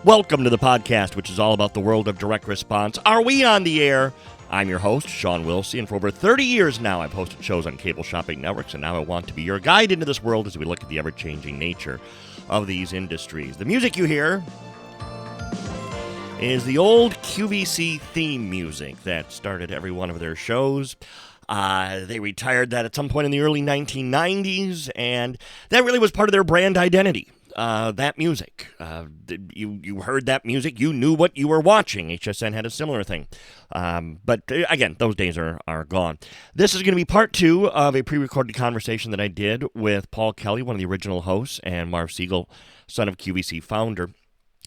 Welcome to the podcast, which is all about the world of direct response. Are we on the air? I'm your host, Sean Wilsey, and for over 30 years now, I've hosted shows on cable shopping networks, and now I want to be your guide into this world as we look at the ever-changing nature of these industries. The music you hear is the old QVC theme music that started every one of their shows. They retired that at some point in the early 1990s, and that really was part of their brand identity. That music. You heard that music, you knew what you were watching. HSN had a similar thing. But again, those days are gone. This is going to be part two of a pre-recorded conversation that I did with Paul Kelley, one of the original hosts, and Marv Segel, son of QVC founder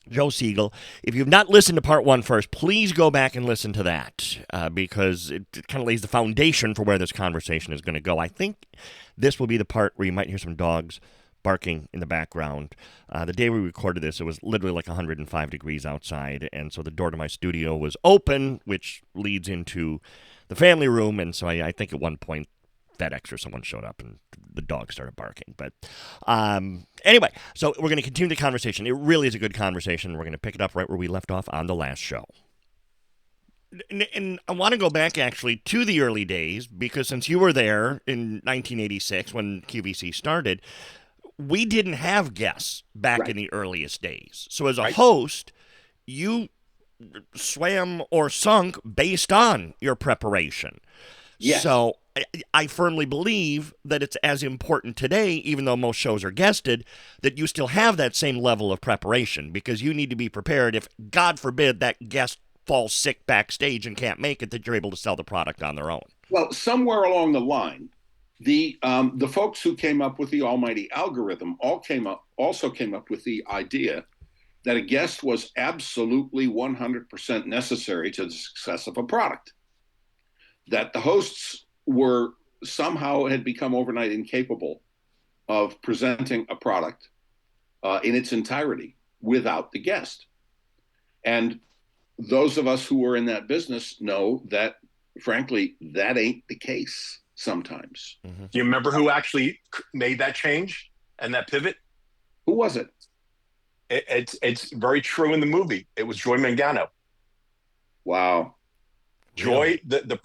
Joe Segel. If you've not listened to part one first, please go back and listen to that because it kind of lays the foundation for where this conversation is going to go. I think this will be the part where you might hear some dogs barking in the background. The day we recorded this, it was literally like 105 degrees outside, and so the door to my studio was open, which leads into the family room, and so I think at one point FedEx or someone showed up and the dog started barking. But anyway, so we're going to continue the conversation. It really is a good conversation. We're going to pick it up right where we left off on the last show. And I want to go back, actually, to the early days, because since you were there in 1986 when QVC started, we didn't have guests back in the earliest days. So as a host, you swam or sunk based on your preparation. Yes. So I firmly believe that it's as important today, even though most shows are guested, that you still have that same level of preparation because you need to be prepared if, God forbid, that guest falls sick backstage and can't make it, that you're able to sell the product on their own. Well, somewhere along the line, the folks who came up with the almighty algorithm also came up with the idea that a guest was absolutely 100% necessary to the success of a product. That the hosts were somehow had become overnight incapable of presenting a product in its entirety without the guest. And those of us who were in that business know that, frankly, that ain't the case sometimes. Mm-hmm. Do you remember who actually made that change and that pivot? Who was it? It's very true in the movie. It was Joy Mangano. Wow. Joy, the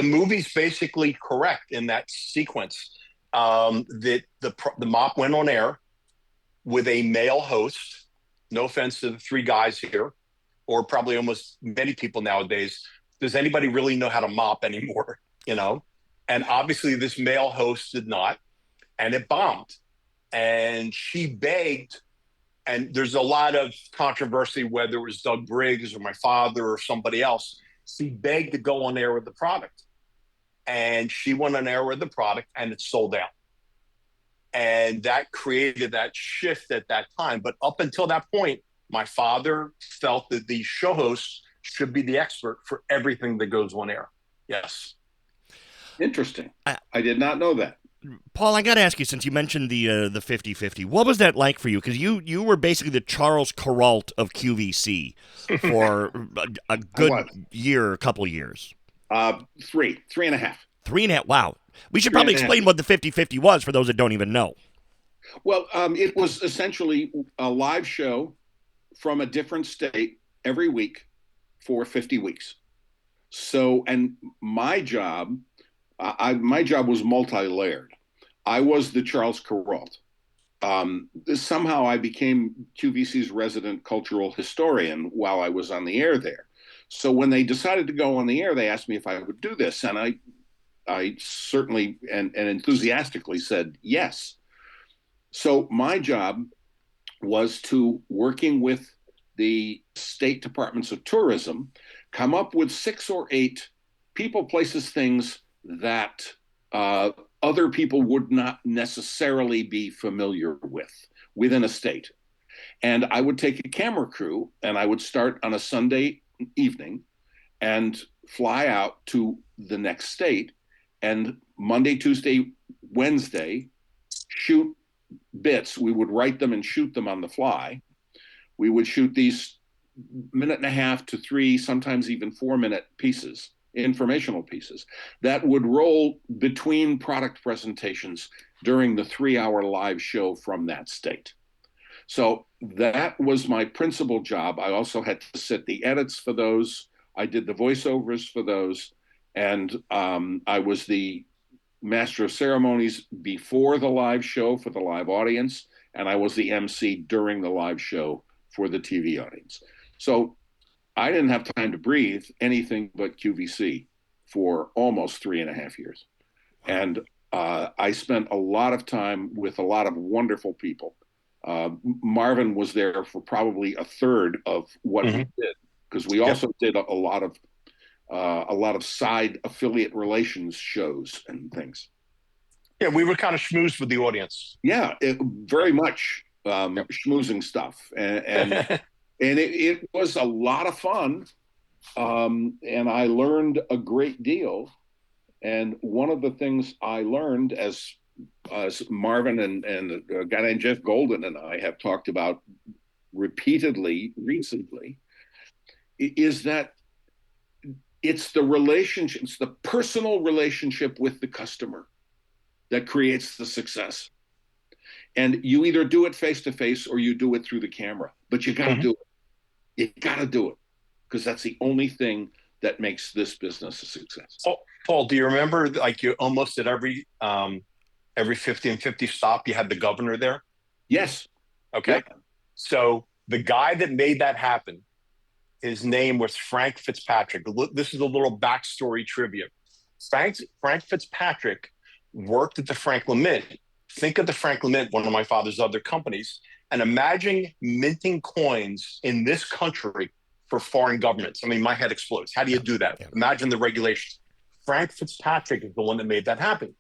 movie's basically correct in that sequence. That the mop went on air with a male host. No offense to the three guys here, or probably almost many people nowadays. Does anybody really know how to mop anymore? And obviously this male host did not, and it bombed. And she begged, and there's a lot of controversy whether it was Doug Briggs or my father or somebody else. She begged to go on air with the product, and she went on air with the product, and it sold out. And that created that shift at that time. But up until that point, my father felt that the show hosts should be the expert for everything that goes on air. Yes. Interesting. I did not know that. Paul, I got to ask you, since you mentioned the 50-50, what was that like for you? Because you were basically the Charles Kuralt of QVC for a good year, a couple years. 3.5. 3.5, wow. We should probably explain what the 50-50 was for those that don't even know. Well, it was essentially a live show from a different state every week for 50 weeks. So, and my job was multi-layered. I was the Charles Kuralt. Somehow I became QVC's resident cultural historian while I was on the air there. So when they decided to go on the air, they asked me if I would do this. And I certainly and enthusiastically said yes. So my job was to, working with the state departments of tourism, come up with 6 or 8 people, places, things that other people would not necessarily be familiar with within a state. And I would take a camera crew and I would start on a Sunday evening and fly out to the next state, and Monday, Tuesday, Wednesday, shoot bits. We would write them and shoot them on the fly. We would shoot these 1.5 to 3, sometimes even 4-minute pieces, informational pieces, that would roll between product presentations during the 3-hour live show from that state. So that was my principal job. I also had to set the edits for those. I did the voiceovers for those, and I was the master of ceremonies before the live show for the live audience, and I was the MC during the live show for the TV audience. So I didn't have time to breathe anything but QVC for almost 3.5 years. And I spent a lot of time with a lot of wonderful people. Marvin was there for probably a third of what we did, because we also did a lot of side affiliate relations shows and things. Yeah, we were kind of schmoozed with the audience. Yeah, very much schmoozing stuff, and it was a lot of fun, and I learned a great deal. And one of the things I learned, as Marvin and a guy named Jeff Golden and I have talked about repeatedly recently, is that it's the relationship, it's the personal relationship with the customer that creates the success. And you either do it face to face or you do it through the camera, but you got to do it. You got to do it, because that's the only thing that makes this business a success. Oh, Paul, do you remember, like, you almost at every 50 and 50 stop, you had the governor there? Yes. Okay. Yeah. So the guy that made that happen, his name was Frank Fitzpatrick. This is a little backstory trivia. Frank Fitzpatrick worked at the Franklin Mint. Think of the Franklin Mint, one of my father's other companies, and imagine minting coins in this country for foreign governments. I mean, my head explodes. How do you do that? Imagine the regulations. Frank Fitzpatrick is the one that made that happen.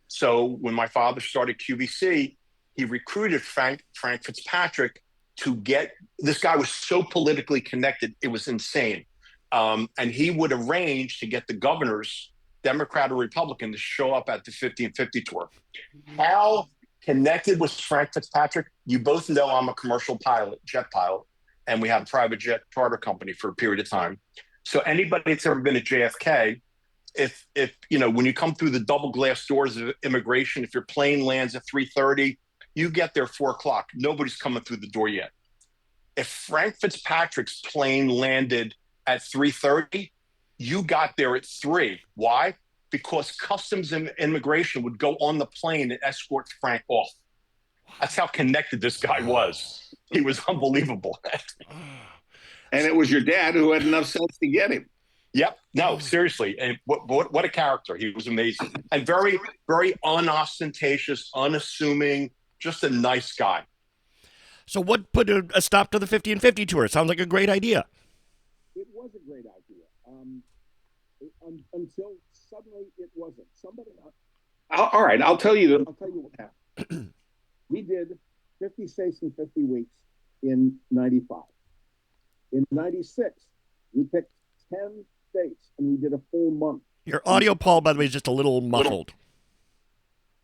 So when my father started QVC, he recruited Frank Fitzpatrick to get, this guy was so politically connected, it was insane. And he would arrange to get the governors, Democrat or Republican, to show up at the 50 and 50 tour. How connected was Frank Fitzpatrick? You both know I'm a commercial pilot, jet pilot, and we had a private jet charter company for a period of time. So anybody that's ever been at JFK, if you know, when you come through the double glass doors of immigration, if your plane lands at 3:30, you get there 4 o'clock. Nobody's coming through the door yet. If Frank Fitzpatrick's plane landed at 3:30, you got there at 3. Why? Because customs and immigration would go on the plane and escort Frank off. That's how connected this guy was. He was unbelievable. And it was your dad who had enough sense to get him. Yep. No, seriously. And what a character. He was amazing. And very, very unostentatious, unassuming, just a nice guy. So what put a stop to the 50 and 50 tour? It sounds like a great idea. It was a great idea. Until suddenly it wasn't. All right, I'll tell you what happened. We did 50 states in 50 weeks in 95. In 96, we picked 10 states and we did a full month. Your audio, Paul, by the way, is just a little muffled.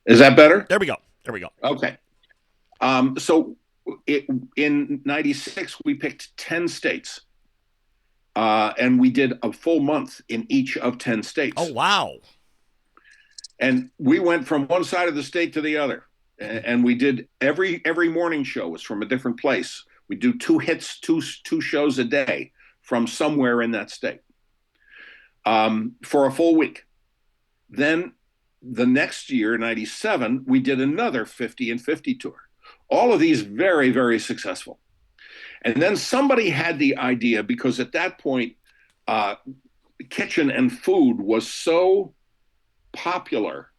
Is that better? There we go. Okay. So in 96, we picked 10 states. And we did a full month in each of 10 states. Oh, wow. And we went from one side of the state to the other. And we did every morning show was from a different place. We do 2 hits, two shows a day from somewhere in that state for a full week. Then the next year, 97, we did another 50 and 50 tour. All of these very, very successful. And then somebody had the idea, because at that point, kitchen and food was so popular.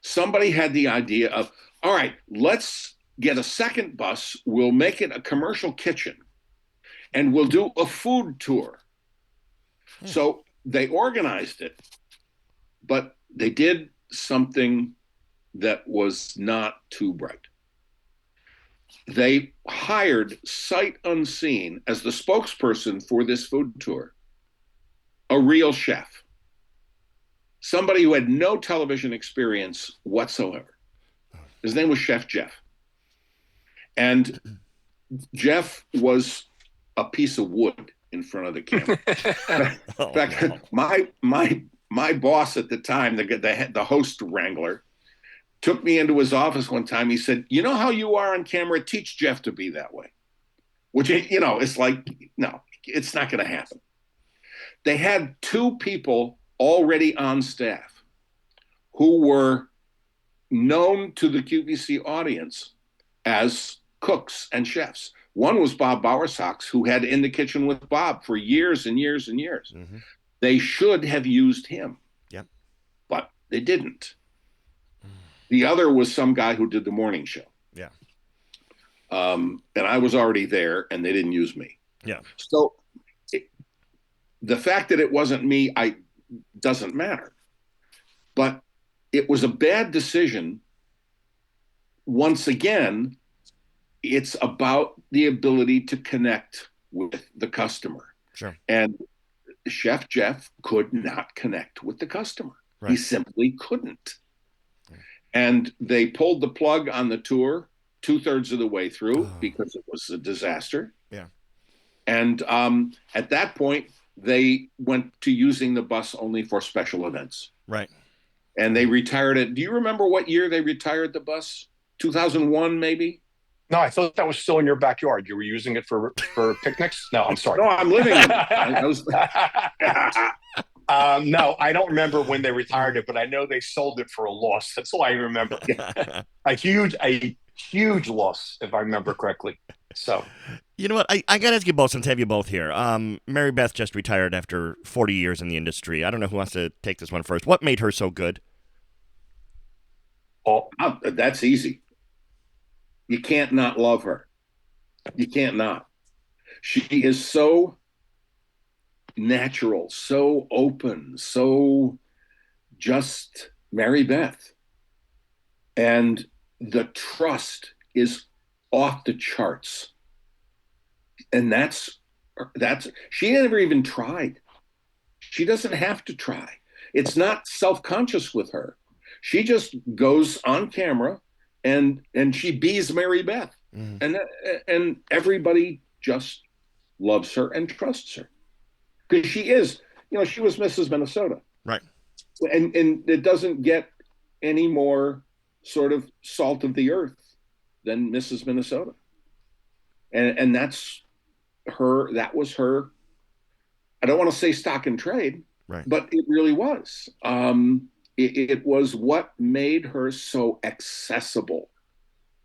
Somebody had the idea of, all right, let's get a second bus. We'll make it a commercial kitchen and we'll do a food tour. So they organized it, but they did something that was not too bright. They hired sight unseen as the spokesperson for this food tour, a real chef, somebody who had no television experience whatsoever. His name was Chef Jeff. And Jeff was a piece of wood in front of the camera. In fact, my boss at the time, the host wrangler, took me into his office one time. He said, "You know how you are on camera? Teach Jeff to be that way." Which, it's like, no, it's not going to happen. They had two people already on staff who were known to the QVC audience as cooks and chefs. One was Bob Bowersox, who had In the Kitchen with Bob for years and years and years. Mm-hmm. They should have used him, but they didn't. The other was some guy who did the morning show. Yeah. And I was already there, and they didn't use me. Yeah. So the fact that it wasn't me, doesn't matter. But it was a bad decision. Once again, it's about the ability to connect with the customer. Sure. And Chef Jeff could not connect with the customer. Right. He simply couldn't. And they pulled the plug on the tour 2/3 of the way through because it was a disaster. Yeah. And at that point, they went to using the bus only for special events. Right. And they retired it. Do you remember what year they retired the bus? 2001, maybe? No, I thought that was still in your backyard. You were using it for picnics? No, I'm sorry. No, I'm living in it. No, I don't remember when they retired it, but I know they sold it for a loss. That's all I remember. a huge loss, if I remember correctly. So, you know what? I got to ask you both, since I have you both here. Mary Beth just retired after 40 years in the industry. I don't know who wants to take this one first. What made her so good? Oh, that's easy. You can't not love her. You can't not. She is so natural, so open, so just Mary Beth. And the trust is off the charts. And that's she never even tried. She doesn't have to try. It's not self-conscious with her. She just goes on camera and she bees Mary Beth. Mm. And everybody just loves her and trusts her. Because she is, she was Mrs. Minnesota. Right. And it doesn't get any more sort of salt of the earth than Mrs. Minnesota. And that's her, that was her, I don't want to say stock and trade, right, but it really was. It was what made her so accessible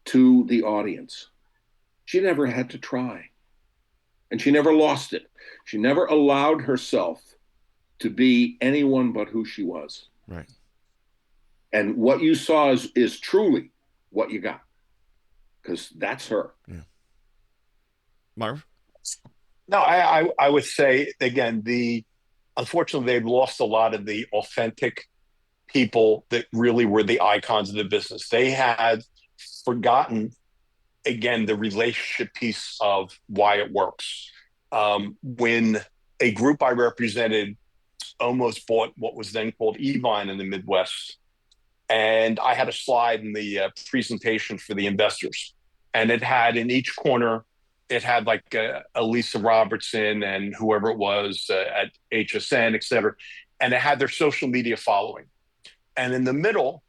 to the audience. She never had to try. And she never lost it. She never allowed herself to be anyone but who she was. Right. And what you saw is truly what you got. Because that's her. Yeah. Marv? No, I would say, again, unfortunately, they've lost a lot of the authentic people that really were the icons of the business. They had forgotten, again, the relationship piece of why it works. When a group I represented almost bought what was then called Evine in the Midwest, and I had a slide in the presentation for the investors, and it had in each corner, it had like a Lisa Robertson and whoever it was at HSN, et cetera, and it had their social media following. And in the middle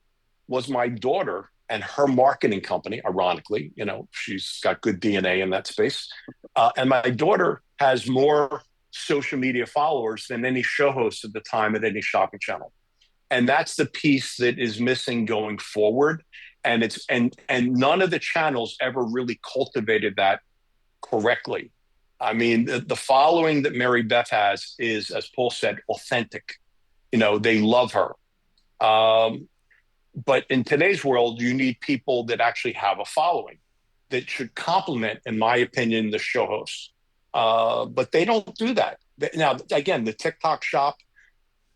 was my daughter and her marketing company, ironically. She's got good DNA in that space. And my daughter has more social media followers than any show host at the time at any shopping channel. And that's the piece that is missing going forward. And none of the channels ever really cultivated that correctly. I mean, the following that Mary Beth has is, as Paul said, authentic. They love her. But in today's world, you need people that actually have a following that should complement, in my opinion, the show hosts. But they don't do that. Now, again, the TikTok shop,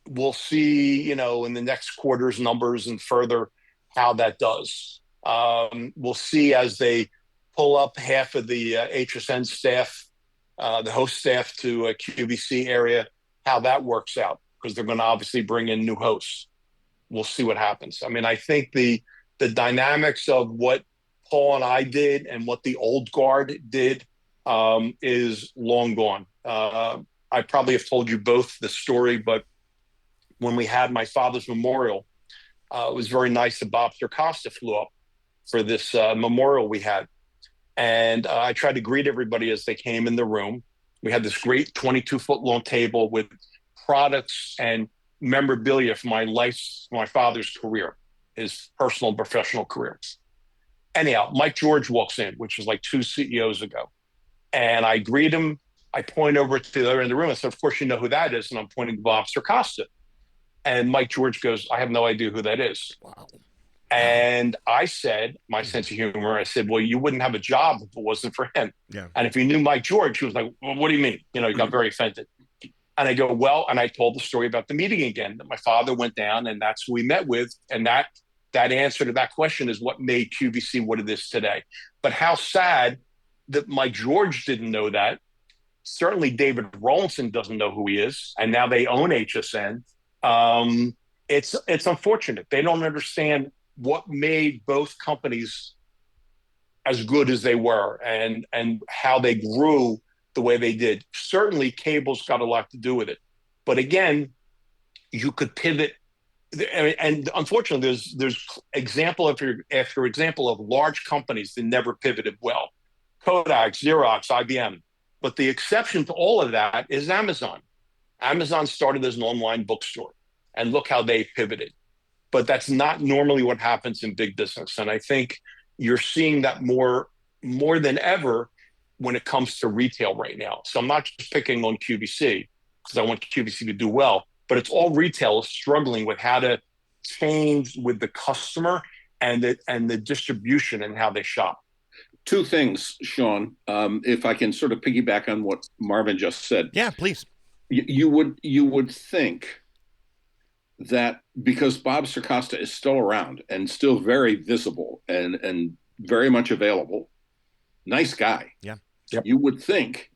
we'll see, in the next quarter's numbers and further how that does. We'll see as they pull up half of the HSN staff, the host staff to a QVC area, how that works out, because they're going to obviously bring in new hosts. We'll see what happens. I mean, I think the dynamics of what Paul and I did and what the old guard did is long gone. I probably have told you both the story, but when we had my father's memorial, it was very nice that Bob Circosta flew up for this memorial we had. And I tried to greet everybody as they came in the room. We had this great 22-foot long table with products and memorabilia from my father's career, his personal and professional career. Anyhow, Mike George walks in, which was like 2 CEOs ago. And I greet him. I point over to the other end of the room. I said, of course, you know who that is. And I'm pointing to Bob Circosta. And Mike George goes, I have no idea who that is. Wow. And I said, my sense of humor, I said, well, you wouldn't have a job if it wasn't for him. Yeah. And if you knew Mike George, he was like, well, what do you mean? You know, he got very offended. And I go, well, and I told the story about the meeting again, that my father went down and that's who we met with. And that answer to that question is what made QVC what it is today. But how sad that Mike George didn't know that. Certainly David Rawlinson doesn't know who he is. And now they own HSN. It's unfortunate. They don't understand what made both companies as good as they were and how they grew the way they did. Certainly cable's got a lot to do with it. But again, you could pivot. And unfortunately, there's example after example of large companies that never pivoted well. Kodak, Xerox, IBM. But the exception to all of that is Amazon. Amazon started as an online bookstore. And look how they pivoted. But that's not normally what happens in big business. And I think you're seeing that more than ever when it comes to retail right now. So I'm not just picking on QVC because I want QVC to do well, but it's all retail is struggling with how to change with the customer and the distribution and how they shop. 2 things, Sean, if I can sort of piggyback on what Marvin just said. Yeah, please. You would think that because Bob Circosta is still around and still very visible and very much available, nice guy. Yeah. Yep. You would think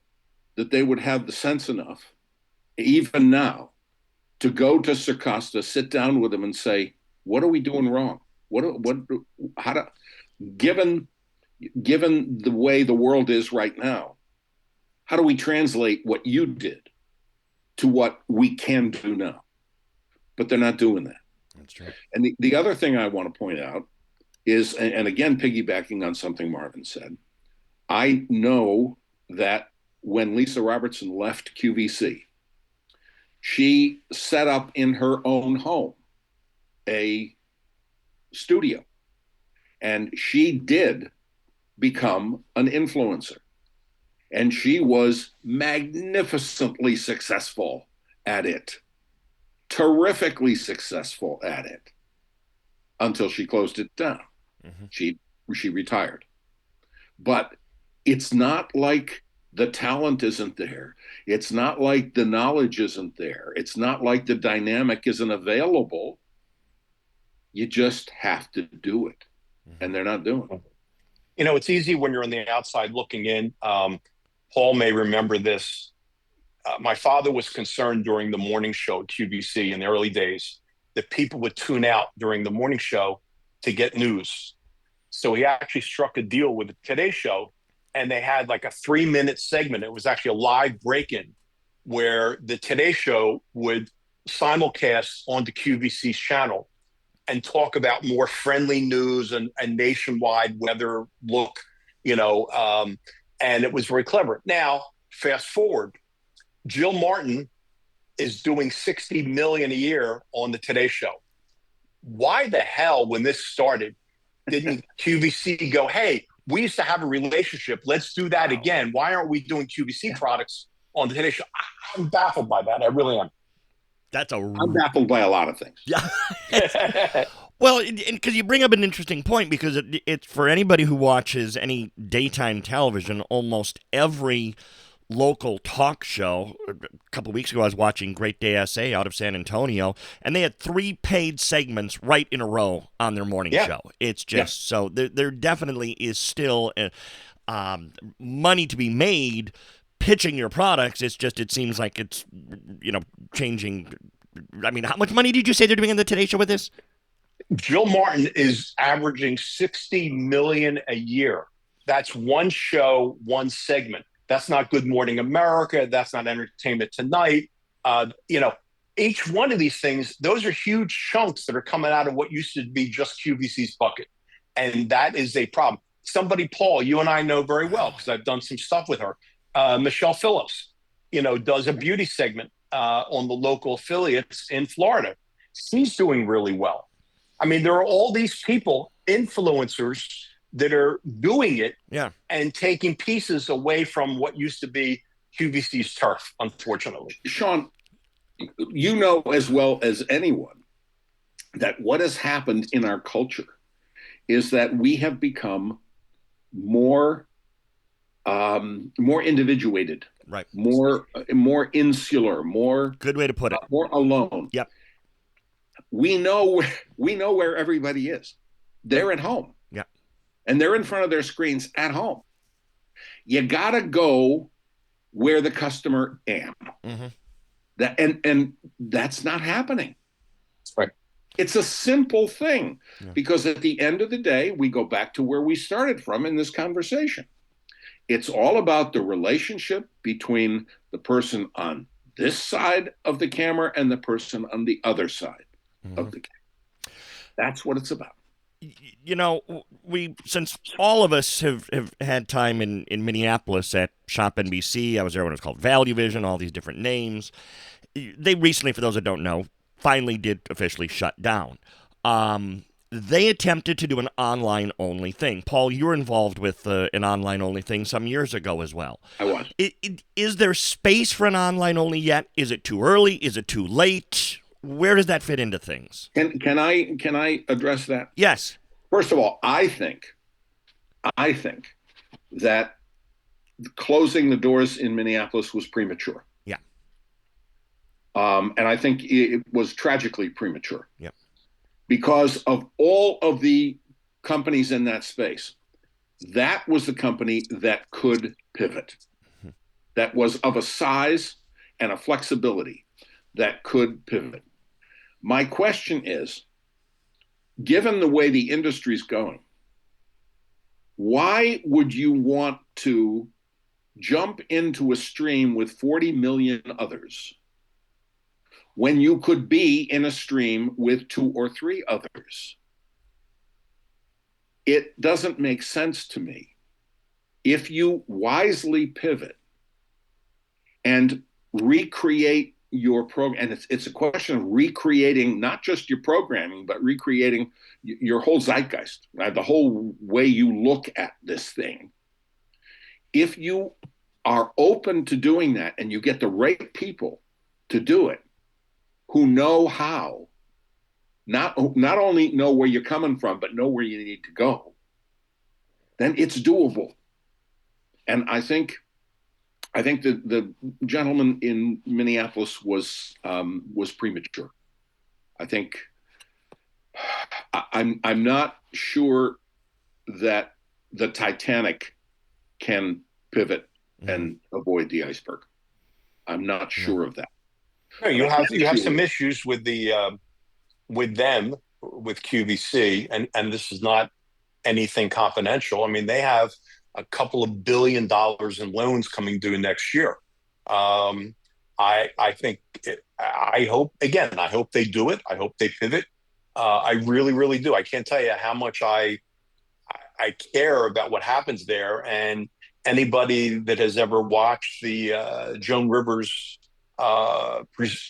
that they would have the sense enough, even now, to go to Circosta, sit down with him and say, what are we doing wrong? Given the way the world is right now, how do we translate what you did to what we can do now? But they're not doing that. That's true. And the other thing I want to point out is, and again, piggybacking on something Marvin said, I know that when Lisa Robertson left QVC, she set up in her own home a studio. And she did become an influencer. And she was magnificently successful at it. Terrifically successful at it until she closed it down. Mm-hmm. She retired. But it's not like the talent isn't there. It's not like the knowledge isn't there. It's not like the dynamic isn't available. You just have to do it. Mm-hmm. And they're not doing it. You know, it's easy when you're on the outside looking in. Paul may remember this. My father was concerned during the morning show at QVC in the early days that people would tune out during the morning show to get news. So he actually struck a deal with the Today Show, and they had like a 3-minute segment. It was actually a live break-in where the Today Show would simulcast onto QVC's channel and talk about more friendly news and nationwide weather look, and it was very clever. Now, fast forward. Jill Martin is doing $60 million a year on the Today Show. Why the hell, when this started, didn't QVC go, hey, we used to have a relationship. Let's do that again. Why aren't we doing QVC products on the Today Show? I'm baffled by that. I really am. I'm baffled by a lot of things. Yeah. Well, because you bring up an interesting point, because it's for anybody who watches any daytime television, almost every local talk show. A couple of weeks ago, I was watching Great Day SA out of San Antonio, and they had 3 paid segments right in a row on their morning show. It's just so there definitely is still money to be made pitching your products. It's just, it seems like it's, changing. I mean, how much money did you say they're doing on the Today Show with this? Jill Martin is averaging $60 million a year. That's one show, one segment. That's not Good Morning America. That's not Entertainment Tonight. each one of these things, those are huge chunks that are coming out of what used to be just QVC's bucket. And that is a problem. Somebody, Paul, you and I know very well because I've done some stuff with her. Michelle Phillips, does a beauty segment on the local affiliates in Florida. She's doing really well. I mean, there are all these people, influencers, that are doing it and taking pieces away from what used to be QVC's turf, unfortunately. Sean, you know as well as anyone that what has happened in our culture is that we have become more individuated, right? More insular, more good way to put it, more alone. Yep. We know where everybody is. They're at home. Yeah. And they're in front of their screens at home. You gotta go where the customer am. Mm-hmm. And that's not happening. Right. It's a simple thing because at the end of the day, we go back to where we started from in this conversation. It's all about the relationship between the person on this side of the camera and the person on the other side of the camera. That's what it's about. Since all of us have had time in Minneapolis at Shop NBC, I was there when it was called Value Vision, all these different names. They recently, for those that don't know, finally did officially shut down. They attempted to do an online-only thing. Paul, you were involved with an online-only thing some years ago as well. I was. Is there space for an online-only yet? Is it too early? Is it too late? Where does that fit into things? Can I address that? Yes. First of all, I think that closing the doors in Minneapolis was premature. Yeah. And I think it was tragically premature. Yeah. Because of all of the companies in that space, that was the company that could pivot, that was of a size and a flexibility that could pivot. My question is, given the way the industry's going, why would you want to jump into a stream with 40 million others when you could be in a stream with 2 or 3 others? It doesn't make sense to me. If you wisely pivot and recreate your program, and it's a question of recreating not just your programming, but recreating your whole zeitgeist, right? The whole way you look at this thing. If you are open to doing that and you get the right people to do it, who know how, not only know where you're coming from, but know where you need to go, then it's doable. And I think the gentleman in Minneapolis was premature. I think I'm not sure that the Titanic can pivot and avoid the iceberg. I'm not sure of that. No, you have some issues with with QVC, and this is not anything confidential. I mean, they have a couple of $1 billion in loans coming due next year. I think I hope they do it. I hope they pivot. I really, really do. I can't tell you how much I care about what happens there. And anybody that has ever watched the Joan Rivers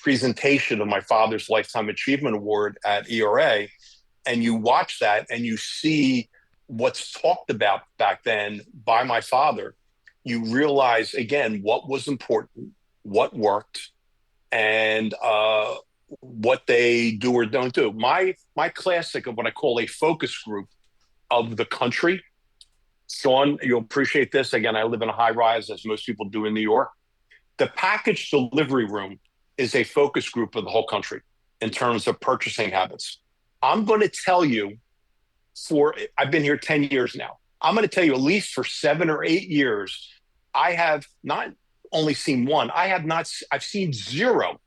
presentation of my father's Lifetime Achievement Award at ERA, and you watch that and you see what's talked about back then by my father, you realize again what was important, what worked, and what they do or don't do. My classic of what I call a focus group of the country. Sean, you'll appreciate this. Again, I live in a high rise, as most people do in New York. The package delivery room is a focus group of the whole country in terms of purchasing habits. I'm going to tell you, I've been here 10 years now. I'm going to tell you, at least for 7 or 8 years, I have not only seen one, I've seen 0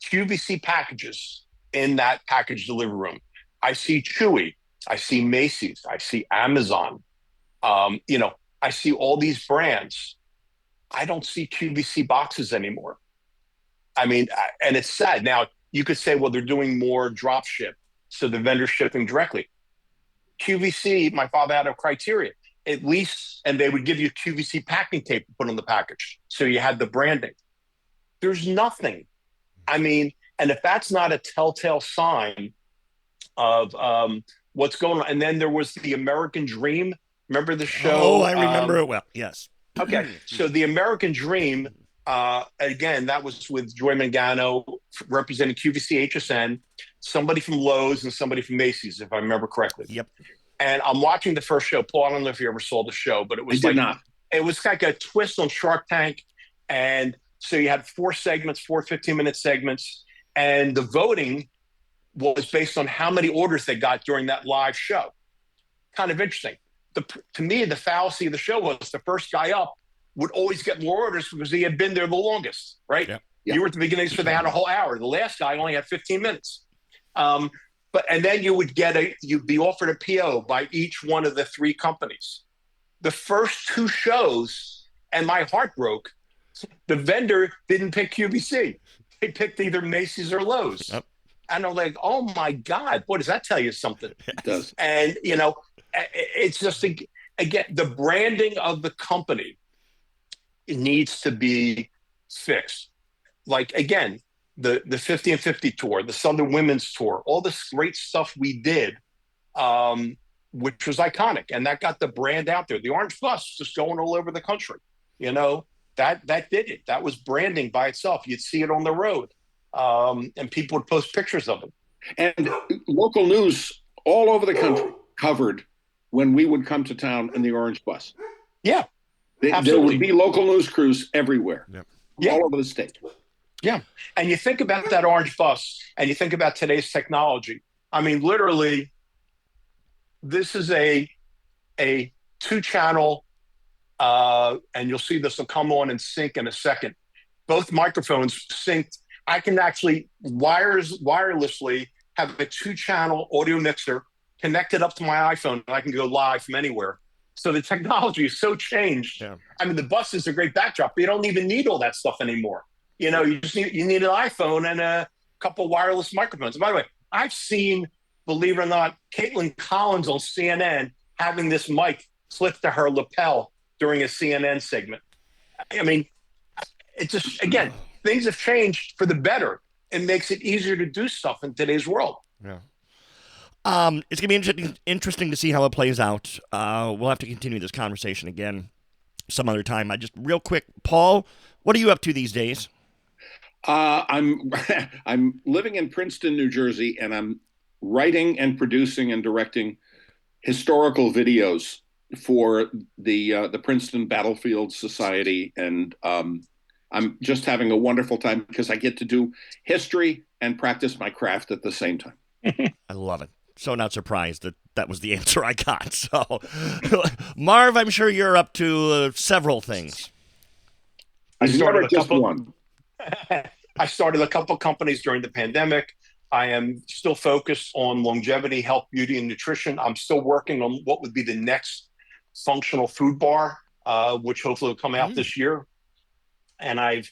QVC packages in that package delivery room. I see Chewy, I see Macy's, I see Amazon. I see all these brands. I don't see QVC boxes anymore. I mean, and it's sad. Now, you could say, well, they're doing more drop ship, so the vendor's shipping directly. QVC, my father had a criteria, at least, and they would give you QVC packing tape to put on the package, so you had the branding. There's nothing. I mean, and if that's not a telltale sign of what's going on. And then there was the American Dream. Remember the show? Oh, I remember it well. Yes. Okay. So the American Dream, again, that was with Joy Mangano representing QVC HSN, somebody from Lowe's and somebody from Macy's, if I remember correctly. Yep. And I'm watching the first show. Paul, I don't know if you ever saw the show, but it was it was like a twist on Shark Tank. And so you had 4 segments, 4 15-minute segments, and the voting was based on how many orders they got during that live show. Kind of interesting. To me, the fallacy of the show was the first guy up would always get more orders because he had been there the longest, right? Yeah. You were at the beginning, so they had a whole hour. The last guy only had 15 minutes. And then you'd be offered a PO by each one of the 3 companies. The first 2 shows, and my heart broke, the vendor didn't pick QVC. They picked either Macy's or Lowe's. Yep. And I'm like, oh my God, boy, does that tell you something? It does. And, it's just, again, the branding of the company needs to be fixed. Like, again, the 50 and 50 tour, the Southern Women's Tour, all this great stuff we did, which was iconic. And that got the brand out there. The orange bus just going all over the country, that did it. That was branding by itself. You'd see it on the road. And people would post pictures of it. And local news all over the country covered when we would come to town in the orange bus. Yeah, there would be local news crews everywhere, yep. all over the state. Yeah, and you think about that orange bus, and you think about today's technology. I mean, literally, this is a 2-channel, and you'll see this will come on and sync in a second. Both microphones synced. I can actually wirelessly have a 2-channel audio mixer connected up to my iPhone, and I can go live from anywhere. So the technology is so changed. Yeah. I mean, the bus is a great backdrop, but you don't even need all that stuff anymore. You need an iPhone and a couple wireless microphones. By the way, I've seen, believe it or not, Caitlin Collins on CNN having this mic slip to her lapel during a CNN segment. I mean, it just, again, things have changed for the better. It makes it easier to do stuff in today's world. Yeah. It's going to be interesting to see how it plays out. We'll have to continue this conversation again some other time. Just real quick, Paul, what are you up to these days? I'm living in Princeton, New Jersey, and I'm writing and producing and directing historical videos for the Princeton Battlefield Society, and I'm just having a wonderful time because I get to do history and practice my craft at the same time. I love it. So not surprised that was the answer I got. So, Marv, I'm sure you're up to several things. I started one. I started a couple companies during the pandemic. I am still focused on longevity, health, beauty, and nutrition. I'm still working on what would be the next functional food bar, which hopefully will come out this year. And I've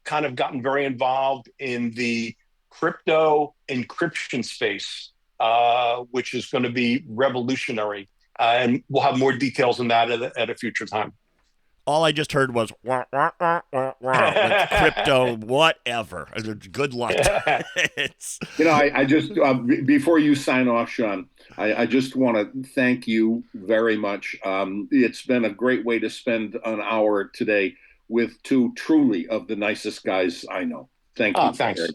kind of gotten very involved in the crypto encryption space, which is going to be revolutionary. And we'll have more details on that at a future time. All I just heard was wah, wah, wah, wah, wah, like crypto, whatever. Good luck. I just before you sign off, Sean, I just want to thank you very much. It's been a great way to spend an hour today with 2 truly of the nicest guys I know. Thank you. Thanks.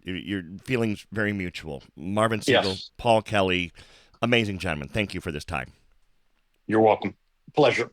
Your feelings very mutual. Marvin Segel, yes. Paul Kelley, amazing gentlemen. Thank you for this time. You're welcome. Pleasure.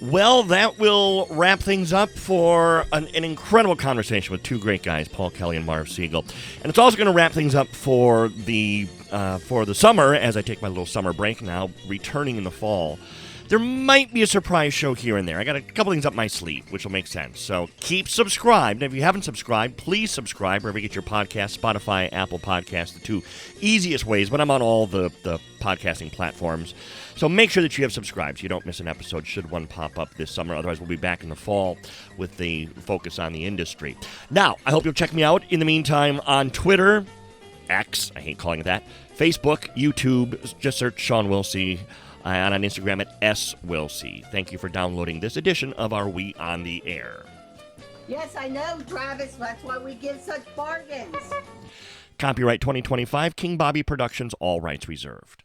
Well, that will wrap things up for an incredible conversation with 2 great guys, Paul Kelley and Marv Segel. And it's also going to wrap things up for the for the summer, as I take my little summer break now, returning in the fall, there might be a surprise show here and there. I got a couple things up my sleeve, which will make sense. So keep subscribed. And if you haven't subscribed, please subscribe wherever you get your podcast, Spotify, Apple Podcasts, the two easiest ways. But I'm on all the podcasting platforms. So make sure that you have subscribed so you don't miss an episode should one pop up this summer. Otherwise, we'll be back in the fall with the focus on the industry. Now, I hope you'll check me out in the meantime on Twitter, X, I hate calling it that, Facebook, YouTube, just search Sean Wilsey. And on Instagram at SWilsey. Thank you for downloading this edition of Are We on the Air? Yes, I know, Travis. That's why we give such bargains. Copyright 2025, King Bobby Productions, all rights reserved.